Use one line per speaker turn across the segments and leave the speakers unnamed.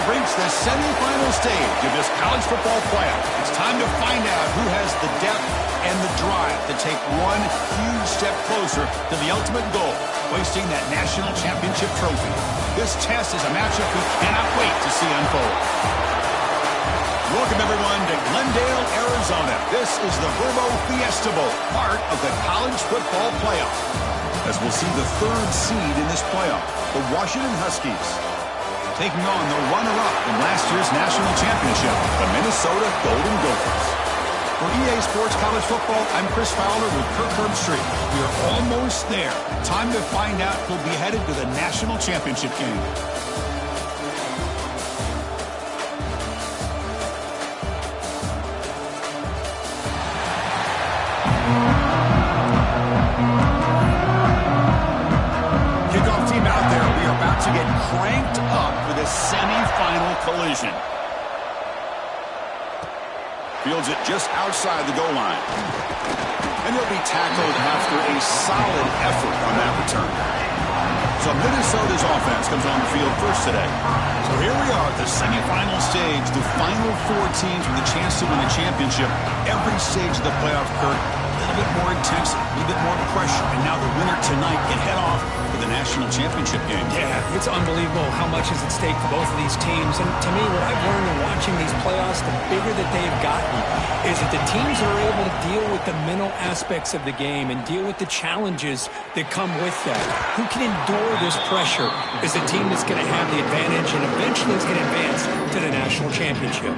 reached the semifinal stage of this college football playoff. It's time to find out who has the depth and the drive to take one huge step closer to the ultimate goal, hoisting that national championship trophy. This test is a matchup we cannot wait to see unfold. Welcome, everyone, to Glendale, Arizona. This is the Vrbo Fiesta Bowl, part of the college football playoff. As we'll see the third seed in this playoff, the Washington Huskies, taking on the runner-up in last year's national championship, the Minnesota Golden Gophers. For EA Sports College Football, I'm Chris Fowler with Kirk Herbstreit. We are almost there. Time to find out who'll be headed to the national championship game. Kickoff team out there. We are about to get cranked up for this semifinal collision. Fields it just outside the goal line. And he'll be tackled after a solid effort on that return. So Minnesota's offense comes on the field first today. So here we are at the semifinal stage, the final four teams with a chance to win the championship. Every stage of the playoff, Kirk, a little bit more intensity, a little bit more pressure. And now the winner tonight can head off for the national championship game.
Yeah, it's unbelievable how much is at stake for both of these teams. And to me, what I've learned in watching these playoffs, the bigger that they've gotten, is that the teams that are able to deal with the mental aspects of the game and deal with the challenges that come with that. Who can endure this pressure is the team that's going to have the advantage and eventually is going to advance to the national championship.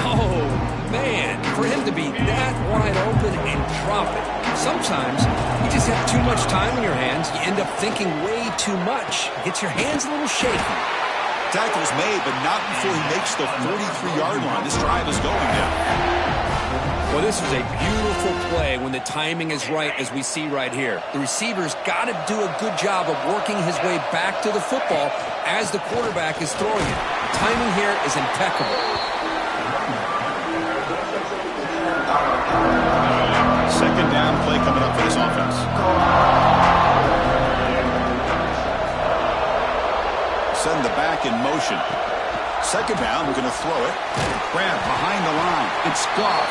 Oh, man, for him to be that wide open and drop it. Sometimes you just have too much time in your hands. You end up thinking way too much. Gets your hands a little shaky.
Tackle's made, but not before he makes the 43-yard line. This drive is going now.
Well, this is a beautiful play when the timing is right, as we see right here. The receiver's got to do a good job of working his way back to the football as the quarterback is throwing it. The timing here is impeccable.
Second down play coming up for this offense. Send the back in motion. Second down, we're going to throw it. Grab behind the line. It's Goff.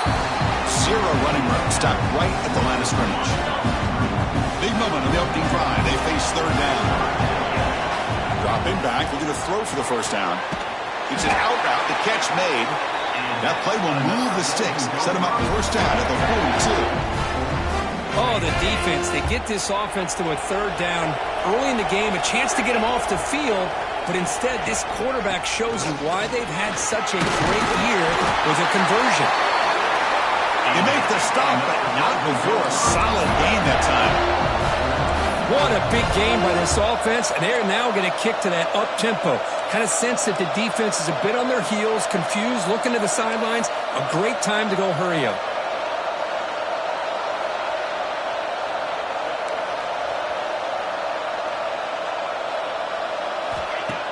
Zero running room. Stopped right at the line of scrimmage. Big moment on the opening drive. They face third down. Dropping back. We're going to throw for the first down. It's an out route. The catch made. That play will move the sticks. Set them up first down at the 42.
Oh, the defense. They get this offense to a third down early in the game. A chance to get them off the field. But instead, this quarterback shows you why they've had such a great year with a conversion.
You make the stop, but not before a solid game that time.
What a big game by this offense, and they're now going to kick to that up-tempo. Kind of sense that the defense is a bit on their heels, confused, looking to the sidelines. A great time to go hurry up.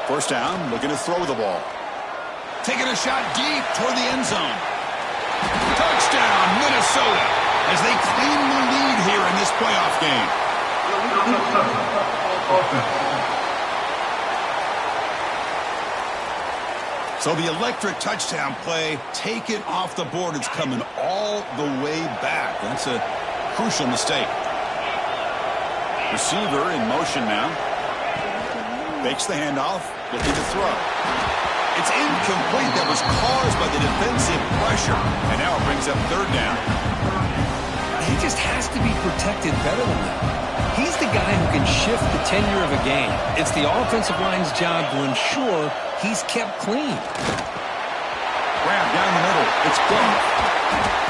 First down, looking to throw the ball. Taking a shot deep toward the end zone. Touchdown, Minnesota, as they claim the lead here in this playoff game. So the electric touchdown play, taken off the board. It's coming all the way back. That's a crucial mistake. Receiver in motion now. Fakes the handoff, looking to throw. It's incomplete. That was caused by the defensive pressure. And now it brings up third down.
He just has to be protected better than that. He's the guy who can shift the tenure of a game. It's the offensive line's job to ensure he's kept clean.
Grab down the middle. It's Goff.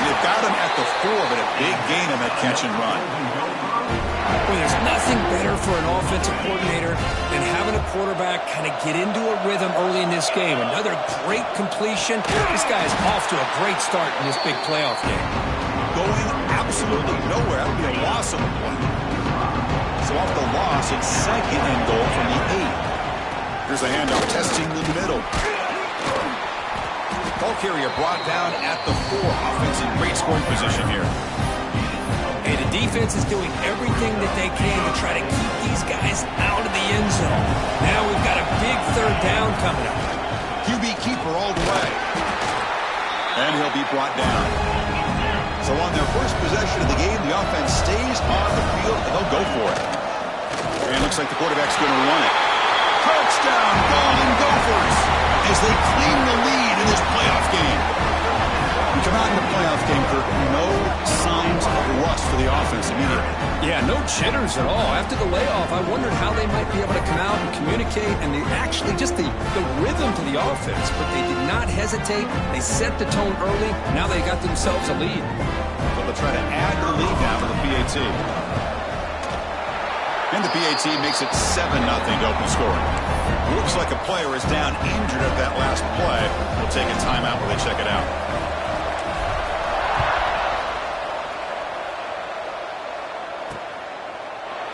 They've got him at the 4, but a big gain on that catch and run.
Well, there's nothing better for an offensive coordinator than having a quarterback kind of get into a rhythm early in this game. Another great completion. This guy is off to a great start in this big playoff game.
Going absolutely nowhere. That would be a loss of a point. So off the loss, it's second and goal from the 8. Here's a handoff testing the middle. Ball carrier brought down at the 4. Offense in great scoring position here.
Hey, the defense is doing everything that they can to try to keep these guys out of the end zone. Now we've got a big third down coming up.
QB keeper all the way. And he'll be brought down. So on their first possession of the game, the offense stays on the field, and they'll go for it. And it looks like the quarterback's going to run it. Touchdown, Golden Gophers, as they claim the lead in this playoff game. We come out in the playoff game, Kirk, no signs of rust for the offense immediately.
Yeah, no jitters at all. After the layoff, I wondered how they might be able to come out and communicate, and actually just the rhythm to the offense. But they did not hesitate. They set the tone early. Now they got themselves a lead.
So they'll try to add the lead now to the PAT. And the PAT makes it 7-0 to open scoring. Looks like a player is down injured at that last play. We'll take a timeout while they check it out.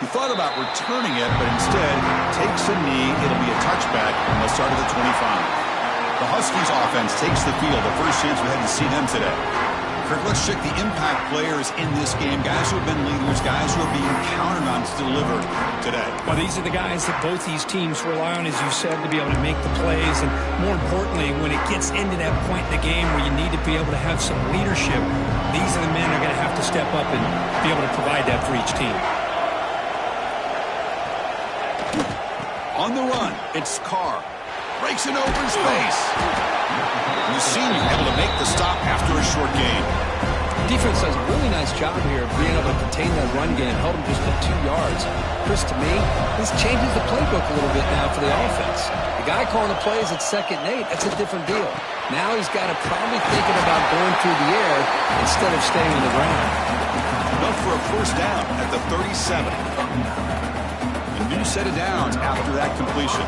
He thought about returning it, but instead takes a knee. It'll be a touchback, and they'll start at the 25. The Huskies offense takes the field. The first chance we had to see them today. Kirk, let's check the impact players in this game. Guys who have been leaders, guys who are being counted on to deliver today.
Well, these are the guys that both these teams rely on, as you said, to be able to make the plays. And more importantly, when it gets into that point in the game where you need to be able to have some leadership, these are the men who are going to have to step up and be able to provide that for each team.
On the run, it's Carr. Breaks an open space. And the senior able to make the stop after a short gain.
Defense does a really nice job here of being able to contain that run game, held him just at 2 yards. Chris, to me, this changes the playbook a little bit now for the offense. The guy calling the plays at 2nd and 8, that's a different deal. Now he's got to probably thinking about going through the air instead of staying on the ground.
Enough for a first down at the 37. A new set of downs after that completion.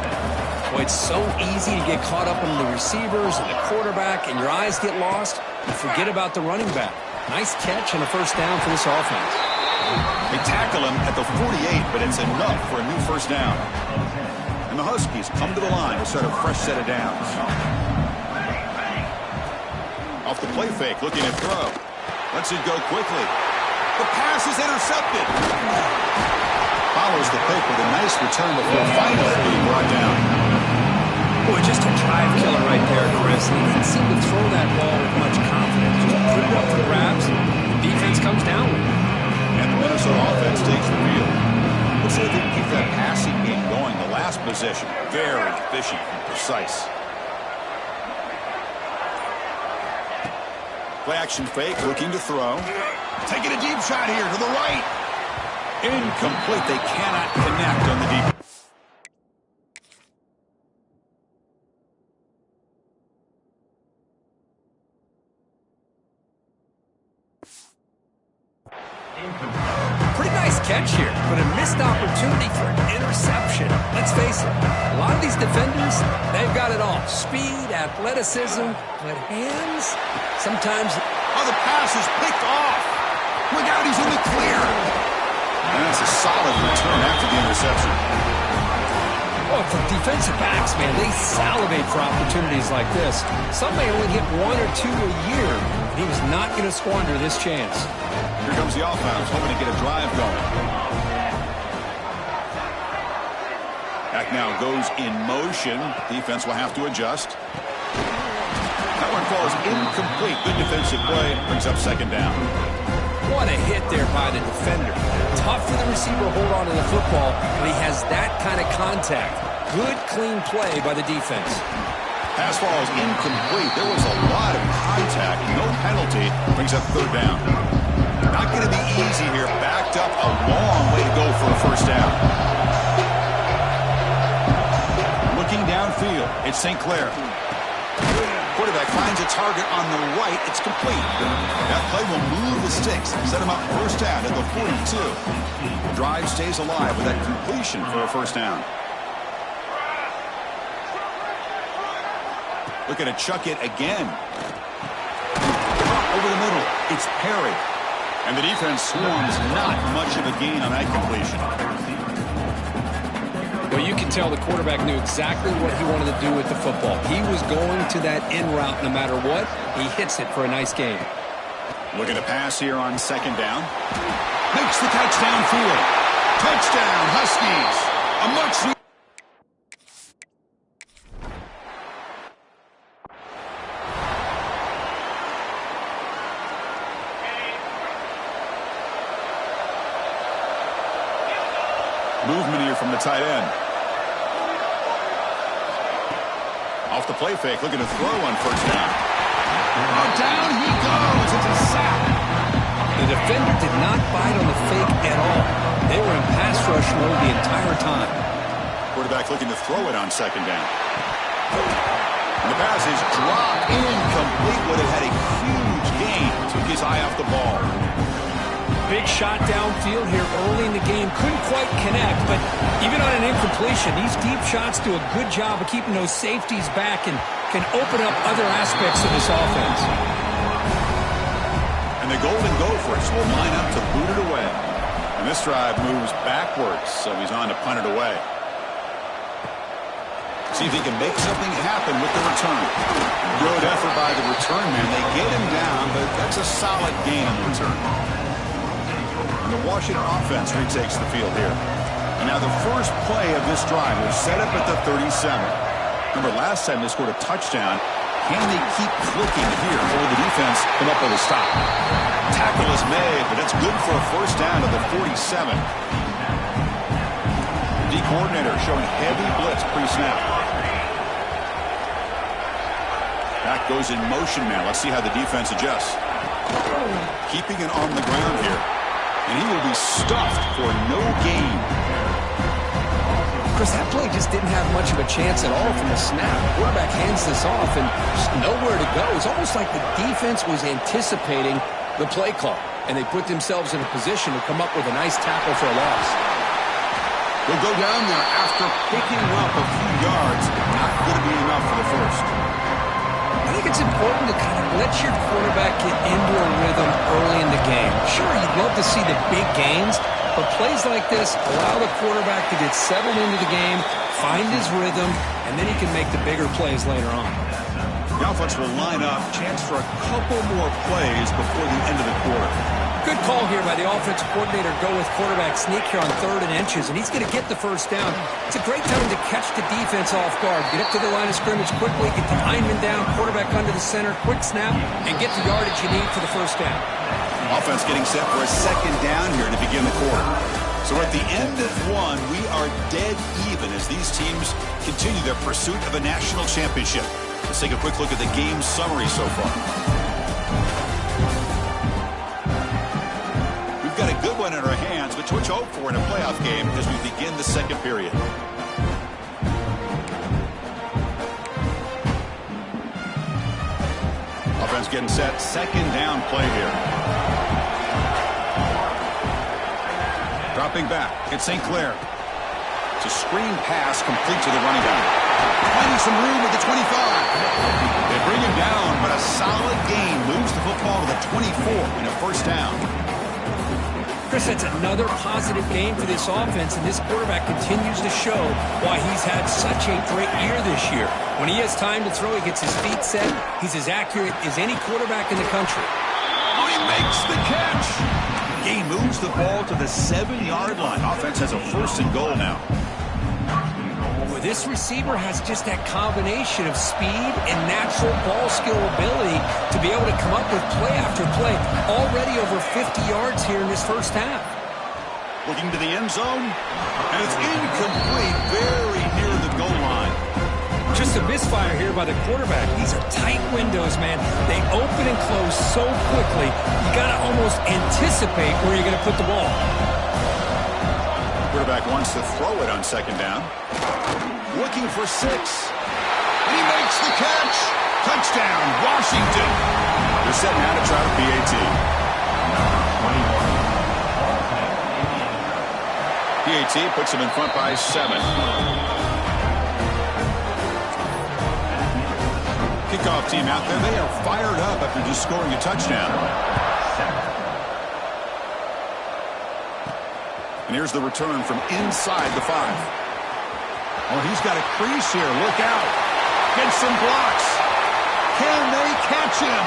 Boy, it's so easy to get caught up in the receivers and the quarterback, and your eyes get lost. You forget about the running back. Nice catch and a first down for this offense.
They tackle him at the 48, but it's enough for a new first down. And the Huskies come to the line to start a fresh set of downs. Off the play fake, looking to throw. Lets it go quickly. The pass is intercepted. Follows the pick with a nice return before finally being brought down.
Boy, just a drive killer right there, Chris. He didn't seem to throw that ball with much confidence. Just put it up for grabs. The defense comes down with it.
And the Minnesota offense takes the field. Let's see if they can keep that passing game going. The last possession, very efficient and precise. Play action fake, looking to throw. Taking a deep shot here to the right. Incomplete. They cannot connect on the deep.
Pretty nice catch here, but a missed opportunity for an interception. Let's face it, a lot of these defenders, they've got it all. Speed, athleticism, but hands, sometimes.
Oh, the pass is picked off. Look out, he's in the clear. And that's a solid return after the interception.
Oh, for defensive backs, man, they salivate for opportunities like this. Some may only get 1 or 2 a year, and he was not going to squander this chance.
Here comes the offense, hoping to get a drive going. Back now goes in motion. Defense will have to adjust. That one falls incomplete. Good defensive play. Brings up 2nd down.
What a hit there by the defender. Tough for the receiver to hold on to the football, but he has that kind of contact. Good, clean play by the defense.
Pass falls incomplete. There was a lot of contact. No penalty. Brings up 3rd down. Not going to be easy here. Backed up a long way to go for a first down. Looking downfield, it's St. Clair. Quarterback finds a target on the right. It's complete. That play will move the sticks. Set him up first down at the 42. Drive stays alive with that completion for a first down. Looking to chuck it again. Over the middle. It's Perry. And the defense swarms not much of a gain on that completion.
Well, you can tell the quarterback knew exactly what he wanted to do with the football. He was going to that in route no matter what. He hits it for a nice gain.
Looking to pass here on 2nd down. Makes the touchdown field. Touchdown, Huskies. A much the tight end. Off the play fake, looking to throw on first down. Oh, down he goes. It's a sack.
The defender did not bite on the fake at all. They were in pass rush mode the entire time.
Quarterback looking to throw it on second down. And the pass is dropped incomplete. Would have had a huge gain. Took his eye off the ball.
Big shot downfield here early in the game. Couldn't quite connect, but even on an incompletion, these deep shots do a good job of keeping those safeties back and can open up other aspects of this offense.
And the Golden Gophers will line up to boot it away. And this drive moves backwards, so he's on to punt it away. See if he can make something happen with the return. Good effort by the return man. They get him down, but that's a solid gain on the return. And the Washington offense retakes the field here. And now the first play of this drive was set up at the 37. Remember, last time they scored a touchdown. Can they keep clicking here or the defense come up with a stop? Tackle is made, but it's good for a first down to the 47. D coordinator showing heavy blitz pre-snap. Back goes in motion now. Let's see how the defense adjusts. Keeping it on the ground here. And he will be stuffed for no gain.
Chris, that play just didn't have much of a chance at all from the snap. The quarterback hands this off and just nowhere to go. It's almost like the defense was anticipating the play call, and they put themselves in a position to come up with a nice tackle for a loss.
We'll go down there after picking up a few yards. Not going to be enough for the first.
I think it's important to kind of let your quarterback get into a rhythm early in the game. Sure, you'd love to see the big gains, but plays like this allow the quarterback to get settled into the game, find his rhythm, and then he can make the bigger plays later on.
The offense will line up. Chance for a couple more plays before the end of the quarter.
Good call here by the offensive coordinator. Go with quarterback sneak here on 3rd and inches, and he's going to get the first down. It's a great time to catch the defense off guard. Get up to the line of scrimmage quickly, get the lineman down, quarterback under the center, quick snap, and get the yardage you need for the first down.
Offense getting set for a second down here to begin the quarter. So at the end of one, we are dead even as these teams continue their pursuit of a national championship. Let's take a quick look at the game summary so far. We've got a good one in our hands, which we'll hope for in a playoff game as we begin the second period. Offense getting set. Second down play here. Dropping back. It's St. Clair. It's a screen pass complete to the running back. Finding some room at the 25. They bring him down, but a solid gain moves the football to the 24 and a first down.
Chris, that's another positive game for this offense, and this quarterback continues to show why he's had such a great year this year. When he has time to throw, he gets his feet set. He's as accurate as any quarterback in the country.
Oh, he makes the catch. He moves the ball to the 7-yard line. Offense has a first and goal now.
Well, this receiver has just that combination of speed and natural ball skill ability to be able to come up with play after play. Already over 50 yards here in this first half.
Looking to the end zone, and it's incomplete, very near the goal line.
Just a misfire here by the quarterback. These are tight windows, man. They open and close so quickly, you got to almost anticipate where you're going to put the ball.
Quarterback wants to throw it on second down. Looking for 6. He makes the catch. Touchdown, Washington. They're setting out to try the PAT. PAT puts him in front by 7. Kickoff team out there. They are fired up after just scoring a touchdown. And here's the return from inside the 5. Oh, he's got a crease here. Look out. Gets some blocks. Can they catch him?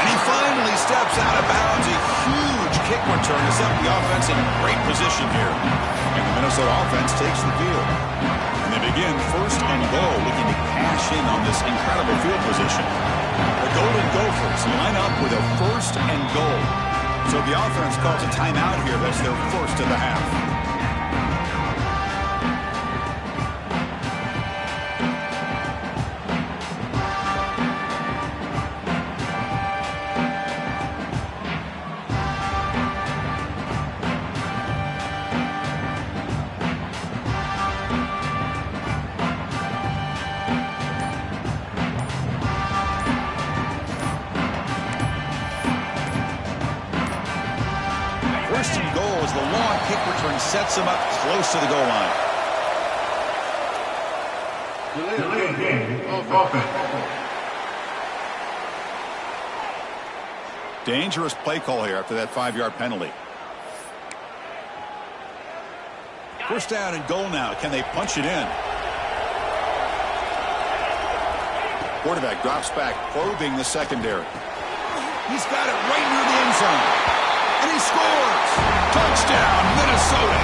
And he finally steps out of bounds. A huge kick return has set the offense in great position here. And the Minnesota offense takes the field. And they begin first and goal, looking to cash in on this incredible field position. The Golden Gophers line up with a first and goal. So the offense calls a timeout here. That's their first of the half. sets him up close to the goal line.
Delayed game of offense.
Dangerous play call here after that 5-yard penalty. First down and goal now. Can they punch it in? Quarterback drops back, probing the secondary. He's got it right near the end zone. And he scores! Touchdown, Minnesota!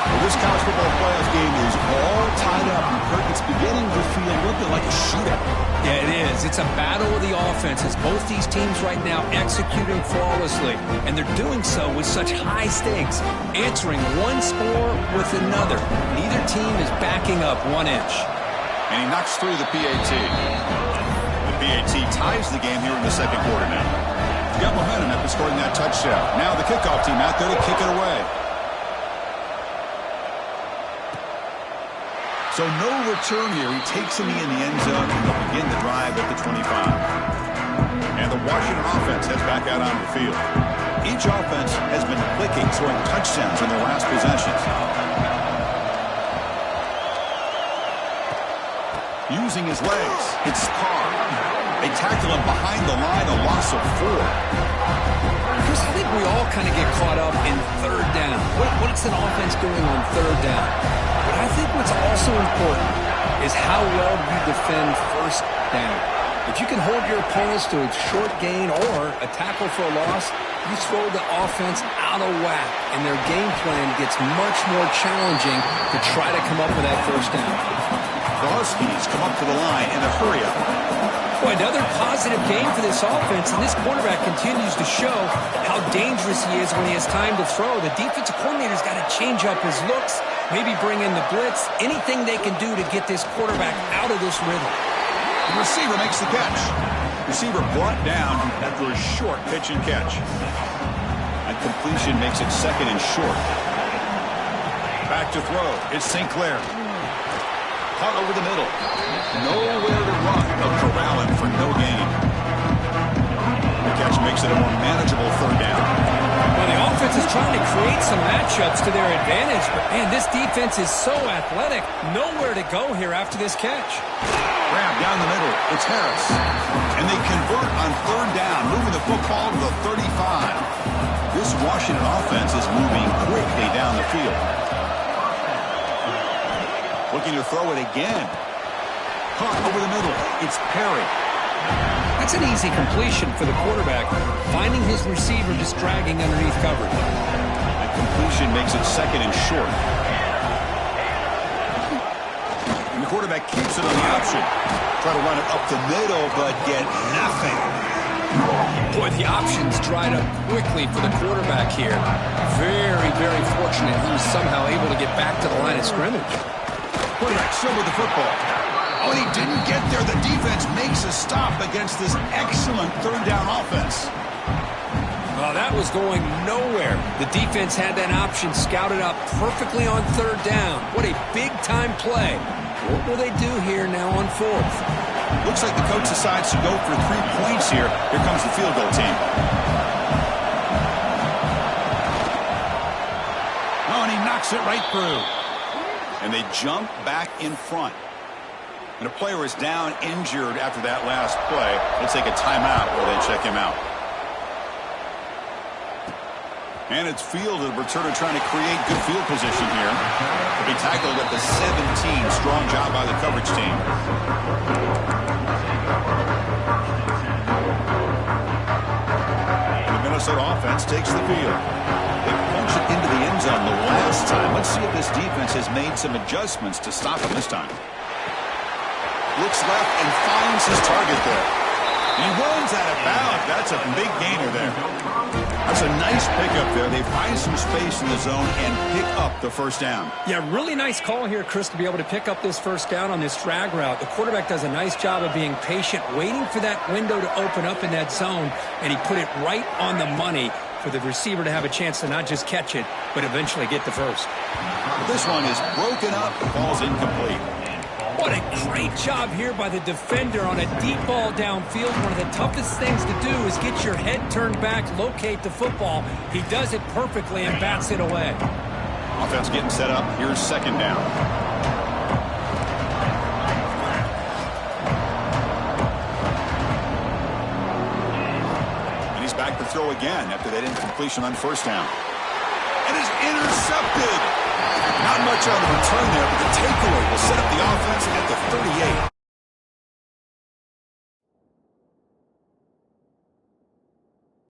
Well, this college football playoff game is all tied up. And Kirk, it's beginning to feel a little bit like a shootout.
Yeah, it is. It's a battle of the offenses. Both these teams right now executing flawlessly, and they're doing so with such high stakes, answering one score with another. Neither team is backing up 1 inch.
And he knocks through the PAT. The PAT ties the game here in the second quarter now. Got momentum after scoring that touchdown. Now the kickoff team out there to kick it away. So no return here. He takes him in the end zone and they'll begin the drive at the 25. And the Washington offense heads back out on the field. Each offense has been clicking, scoring touchdowns in their last possessions. Using his legs, it's Carr. They tackle him behind the line, a loss of 4.
Chris, I think we all kind of get caught up in third down. What's an offense doing on third down? But I think what's also important is how well you defend first down. If you can hold your opponents to a short gain or a tackle for a loss, you throw the offense out of whack, and their game plan gets much more challenging to try to come up with that first down.
The Huskies come up to the line in a hurry-up.
Boy, another positive game for this offense, and this quarterback continues to show how dangerous he is when he has time to throw. The defensive coordinator's got to change up his looks, maybe bring in the blitz, anything they can do to get this quarterback out of this rhythm.
The receiver makes the catch. Receiver brought down after a short pitch and catch. And completion makes it second and short. Back to throw. It's St. Clair. Caught over the middle. Nowhere to run. They'll corral him for no gain. The catch makes it a more manageable third down.
Well, the offense is trying to create some matchups to their advantage, but, man, this defense is so athletic. Nowhere to go here after this catch.
Grab down the middle. It's Harris. And they convert on third down, moving the football to the 35. This Washington offense is moving quickly down the field. Looking to throw it again. Caught over the middle. It's Perry.
That's an easy completion for the quarterback, finding his receiver just dragging underneath coverage.
That completion makes it second and short. And the quarterback keeps it on the option. Try to run it up the middle, but get nothing.
Boy, the options dried up quickly for the quarterback here. Very, very fortunate he was somehow able to get back to the line of scrimmage.
Quarterback still with the football. Oh, and he didn't get there. The defense makes a stop against this excellent third down offense.
Well, that was going nowhere. The defense had that option scouted up perfectly on third down. What a big-time play. What will they do here now on fourth?
Looks like the coach decides to go for 3 points here. Here comes the field goal team. Oh, and he knocks it right through. And they jump back in front. And a player is down injured after that last play. They'll take a timeout while they check him out. And it's fielded. Returner trying to create good field position here. To be tackled at the 17. Strong job by the coverage team. And the Minnesota offense takes the field. They punch it into the end zone the last time. Let's see if this defense has made some adjustments to stop him this time. Looks left and finds his target there. He runs out of bounds. That's a big gainer there. That's a nice pickup there. They find some space in the zone and pick up the first down.
Yeah, really nice call here, Chris, to be able to pick up this first down on this drag route. The quarterback does a nice job of being patient, waiting for that window to open up in that zone, and he put it right on the money for the receiver to have a chance to not just catch it, but eventually get the first.
This one is broken up. The ball's incomplete.
What a great job here by the defender on a deep ball downfield. One of the toughest things to do is get your head turned back, locate the football. He does it perfectly and bats it away.
Offense getting set up. Here's second down. And he's back to throw again after that incompletion on first down. And is intercepted. Not much on the return there, but the takeaway will set up the offense at the 38.